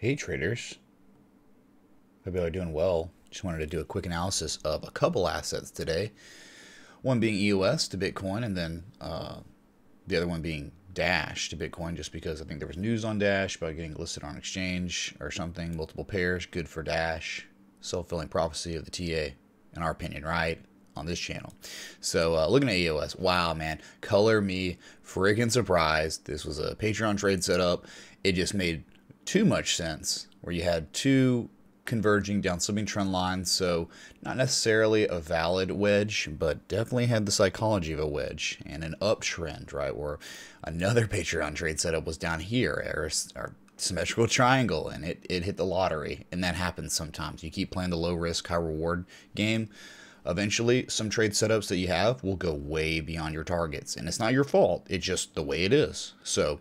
Hey traders, hope you all are doing well. Just wanted to do a quick analysis of a couple assets today. One being EOS to Bitcoin, and then the other one being Dash to Bitcoin, just because I think there was news on Dash about getting listed on exchange or something. Multiple pairs, good for Dash. Self-fulfilling prophecy of the TA, in our opinion, right? On this channel. So looking at EOS, wow, man, color me friggin' surprised. This was a Patreon trade setup. It just made too much sense, where you had two converging down sloping trend lines, so not necessarily a valid wedge, but definitely had the psychology of a wedge and an uptrend, right, where another Patreon trade setup was down here, or symmetrical triangle, and it hit the lottery. And that happens sometimes. You keep playing the low risk, high reward game, eventually some trade setups that you have will go way beyond your targets, and it's not your fault, it's just the way it is. So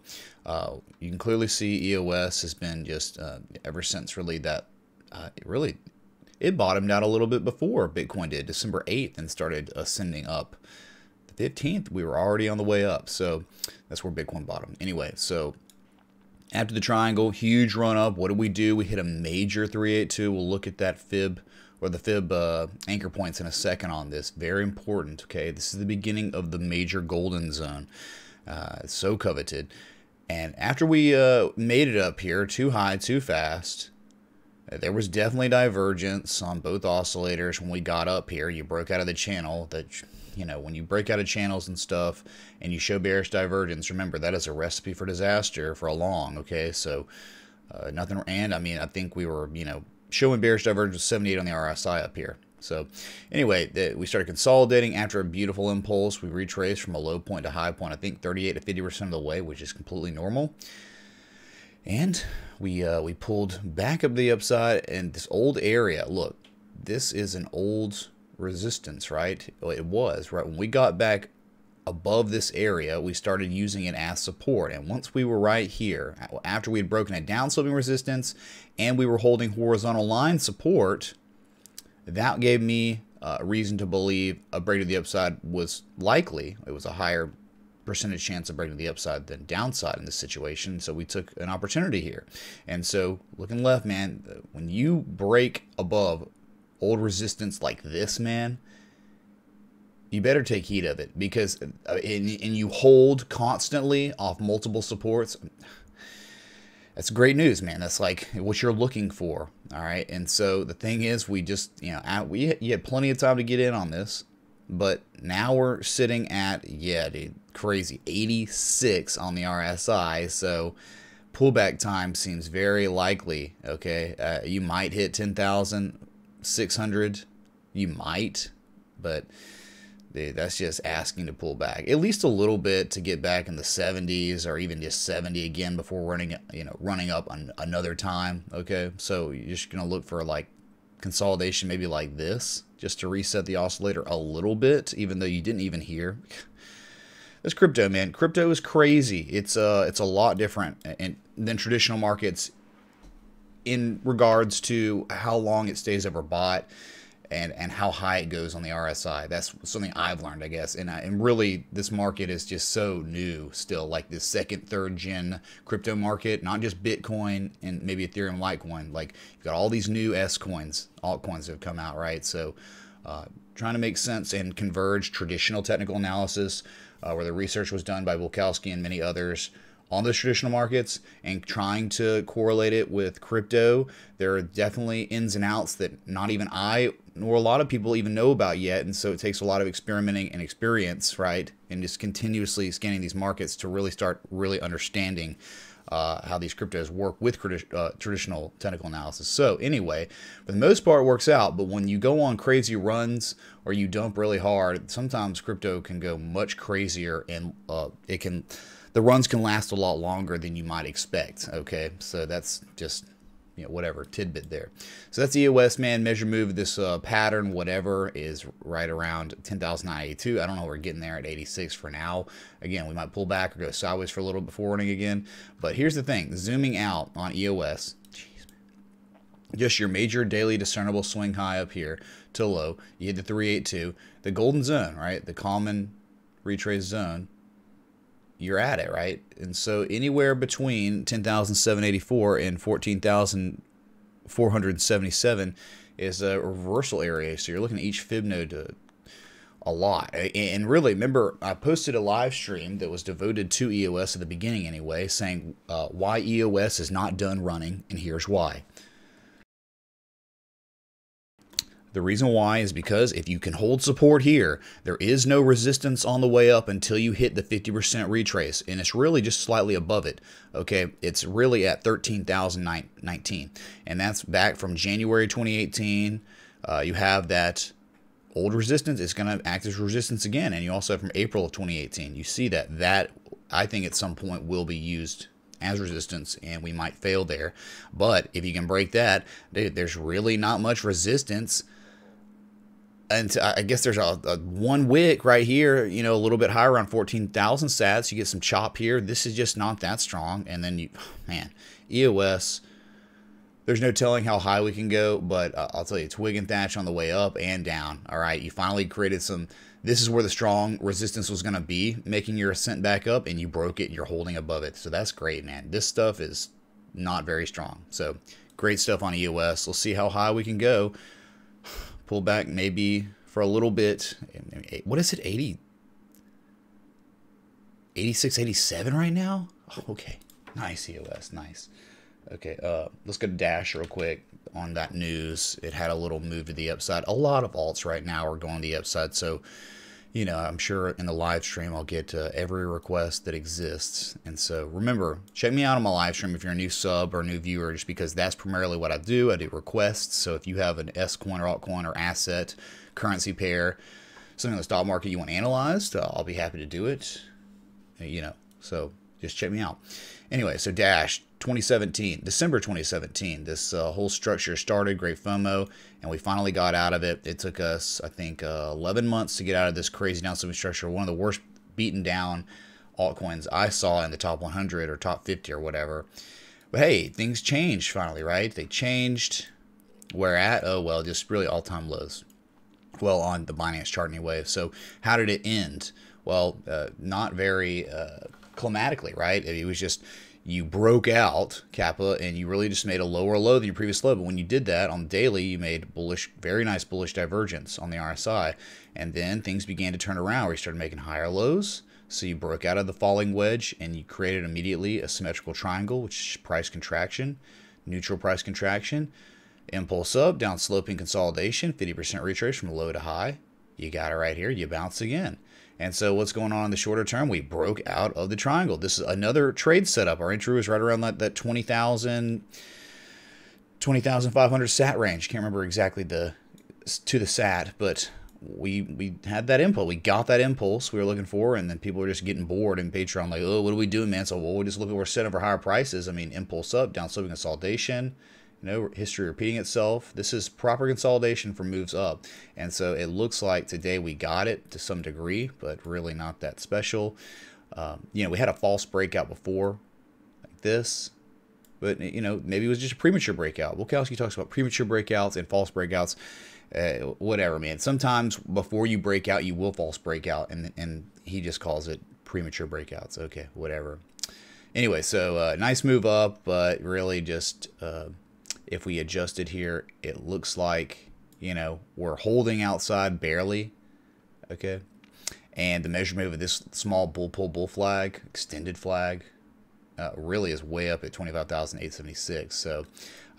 you can clearly see EOS has been just ever since really that it bottomed out a little bit before Bitcoin did, December 8th, and started ascending up. The 15th we were already on the way up, so that's where Bitcoin bottomed. Anyway, so after the triangle, huge run up, what do? We hit a major 382. We'll look at that fib, or the fib anchor points in a second on this. Very important, okay? This is the beginning of the major golden zone. It's so coveted. And after we made it up here, too high, too fast, there was definitely divergence on both oscillators when we got up here. You broke out of the channel. That, you know, when you break out of channels and stuff and you show bearish divergence, remember, that is a recipe for disaster for a long, okay? So nothing, and I mean, I think we were, you know, showing bearish divergence 78 on the RSI up here. So anyway, we started consolidating after a beautiful impulse. We retraced from a low point to high point, I think 38 to 50% of the way, which is completely normal. And we pulled back up the upside in this old area. Look, this is an old resistance, right? Well, it was, right? When we got back above this area, we started using it as support. And once we were right here, after we had broken a down sloping resistance and we were holding horizontal line support, that gave me a reason to believe a break to the upside was likely. It was a higher percentage chance of breaking the upside than downside in this situation, so we took an opportunity here. And so looking left, man, when you break above old resistance like this, man, you better take heed of it, because and you hold constantly off multiple supports. That's great news, man. That's like what you're looking for. All right. And so the thing is, we just, you know, you had plenty of time to get in on this, but now we're sitting at, yeah, dude, crazy, 86 on the RSI. So pullback time seems very likely. Okay. You might hit 10,600. You might, but dude, that's just asking to pull back at least a little bit to get back in the 70s, or even just 70 again before running up on another time. Okay, so you're just gonna look for like consolidation, maybe like this, just to reset the oscillator a little bit, even though you didn't even hear. This crypto, man, crypto is crazy. It's a lot different than traditional markets in regards to how long it stays overbought and how high it goes on the RSI. That's something I've learned, I guess. And really, this market is just so new still, like this second, third gen crypto market, not just Bitcoin and maybe Ethereum, Litecoin. Like, you've got all these new S coins, altcoins that have come out, right? So trying to make sense and converge traditional technical analysis, where the research was done by Bulkowski and many others on those traditional markets, and trying to correlate it with crypto. There are definitely ins and outs that not even I nor a lot of people even know about yet, and so it takes a lot of experimenting and experience, right, and just continuously scanning these markets to really start really understanding how these cryptos work with traditional technical analysis. So anyway, for the most part, it works out, but when you go on crazy runs or you dump really hard, sometimes crypto can go much crazier, and the runs can last a lot longer than you might expect. Okay, so that's just, you know, whatever tidbit there. So that's EOS, man. Measure move, this pattern, whatever, is right around 10,982. I don't know, we're getting there at 86 for now. Again, we might pull back or go sideways for a little before running again. But here's the thing, zooming out on EOS, just your major daily discernible swing high up here to low, you hit the 382, the golden zone, right, the common retrace zone. you're at it, right? And so anywhere between 10,784 and 14,477 is a reversal area. So you're looking at each fib node to a lot. And really, remember, I posted a live stream that was devoted to EOS at the beginning anyway, saying why EOS is not done running, and here's why. The reason why is because if you can hold support here, there is no resistance on the way up until you hit the 50% retrace, and it's really just slightly above it. Okay, it's really at 13,019, and that's back from January 2018. You have that old resistance. It's going to act as resistance again, and you also have from April of 2018. You see that I think at some point will be used as resistance, and we might fail there. But if you can break that, there's really not much resistance. And I guess there's a one wick right here, you know, a little bit higher, around 14,000 sats. You get some chop here. This is just not that strong. And then man, EOS, there's no telling how high we can go, but I'll tell you, twig and thatch on the way up and down. All right, you finally created some. This is where the strong resistance was going to be, making your ascent back up, and you broke it, and you're holding above it. So that's great, man. This stuff is not very strong. So great stuff on EOS. We'll see how high we can go. Pull back maybe for a little bit. What is it, 80? 86, 87 right now? Oh, okay, nice EOS, nice. Okay, let's go to Dash real quick on that news. It had a little move to the upside. A lot of alts right now are going to the upside, so you know, I'm sure in the live stream I'll get every request that exists. And so remember, check me out on my live stream if you're a new sub or a new viewer, just because that's primarily what I do. I do requests. So if you have an S coin or altcoin or asset, currency pair, something in the stock market you want analyzed, I'll be happy to do it. You know, so just check me out. Anyway, so Dash 2017, December 2017, this whole structure started, great FOMO, and we finally got out of it. It took us, I think, 11 months to get out of this crazy downswing structure, one of the worst beaten down altcoins I saw in the top 100 or top 50 or whatever. But hey, things changed finally, right? They changed. Where at? Oh, well, just really all-time lows. Well, on the Binance chart anyway. So how did it end? Well, not very climatically, right? It was just, you broke out Kappa and you really just made a lower low than your previous low. But when you did that on the daily, you made bullish, very nice bullish divergence on the RSI. And then things began to turn around where you started making higher lows. So you broke out of the falling wedge and you created immediately a symmetrical triangle, which is price contraction, neutral price contraction, impulse up, down sloping consolidation, 50% retrace from low to high. You got it right here. You bounce again. And so what's going on in the shorter term? We broke out of the triangle. This is another trade setup. Our entry was right around that 20,500 sat range. Can't remember exactly to the sat, but we had that impulse. We got that impulse we were looking for, and then people were just getting bored in Patreon, like, oh, what are we doing, man? So, well, we just look at we're setting for higher prices. I mean, impulse up, down sloping consolidation. You know, history repeating itself. This is proper consolidation for moves up. And so it looks like today we got it to some degree, but really not that special. You know, we had a false breakout before, like this. But, you know, maybe it was just a premature breakout. Wojciechowski talks about premature breakouts and false breakouts. Whatever, man. Sometimes before you break out, you will false breakout. And he just calls it premature breakouts. Okay, whatever. Anyway, so nice move up, but really just... if we adjusted here, it looks like, you know, we're holding outside barely, okay? And the measure move of this small bull pull bull flag, extended flag, really is way up at 25,876. So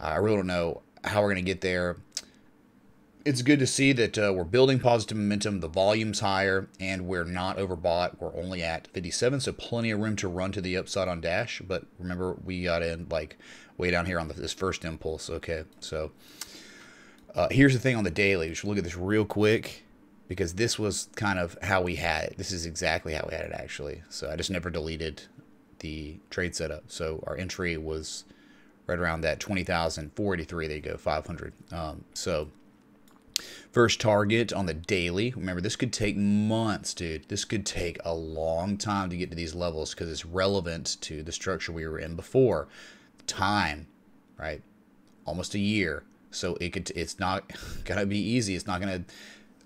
I really don't know how we're going to get there. It's good to see that we're building positive momentum. The volume's higher, and we're not overbought. We're only at 57, so plenty of room to run to the upside on Dash. But remember, we got in like way down here on this first impulse. Okay, so here's the thing on the daily. We should look at this real quick because this was kind of how we had it. This is exactly how we had it, actually. So I just never deleted the trade setup. So our entry was right around that 20,483. There you go, 500. So first target on the daily. Remember, this could take months, dude. This could take a long time to get to these levels because it's relevant to the structure we were in before. Time, right? Almost a year. So it's not gonna be easy. It's not gonna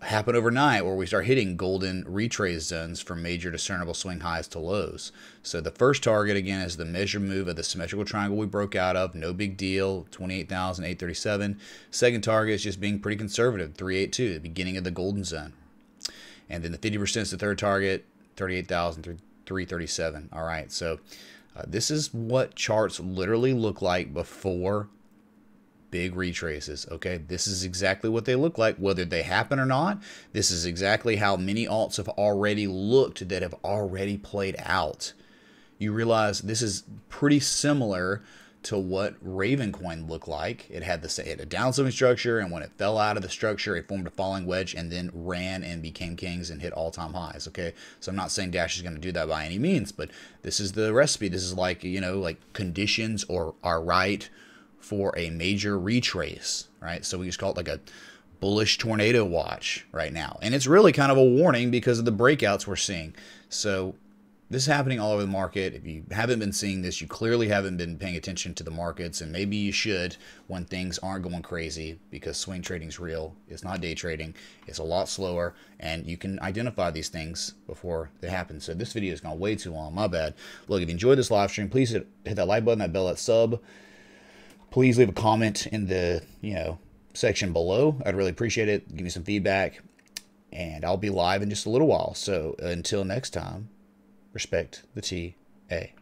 happen overnight where we start hitting golden retrace zones from major discernible swing highs to lows. So the first target, again, is the measure move of the symmetrical triangle we broke out of. No big deal, 28,837. Second target is just being pretty conservative, 382, the beginning of the golden zone. And then the 50% is the third target, 38,337. All right, so this is what charts literally look like before big retraces. Okay, this is exactly what they look like, whether they happen or not. This is exactly how many alts have already looked that have already played out. You realize this is pretty similar to what Ravencoin looked like. It had a downsloping structure, and when it fell out of the structure, it formed a falling wedge and then ran and became kings and hit all-time highs. Okay, so I'm not saying Dash is going to do that by any means, but this is the recipe. This is like, you know, like conditions are right for a major retrace, right? So we just call it like a bullish tornado watch right now. And it's really kind of a warning because of the breakouts we're seeing. So this is happening all over the market. If you haven't been seeing this, you clearly haven't been paying attention to the markets, and maybe you should when things aren't going crazy, because swing trading is real. It's not day trading. It's a lot slower, and you can identify these things before they happen. So this video has gone way too long. My bad. Look, if you enjoyed this live stream, please hit that like button, that bell, that sub. Please leave a comment in the section below. I'd really appreciate it. Give me some feedback, and I'll be live in just a little while. So until next time, respect the TA.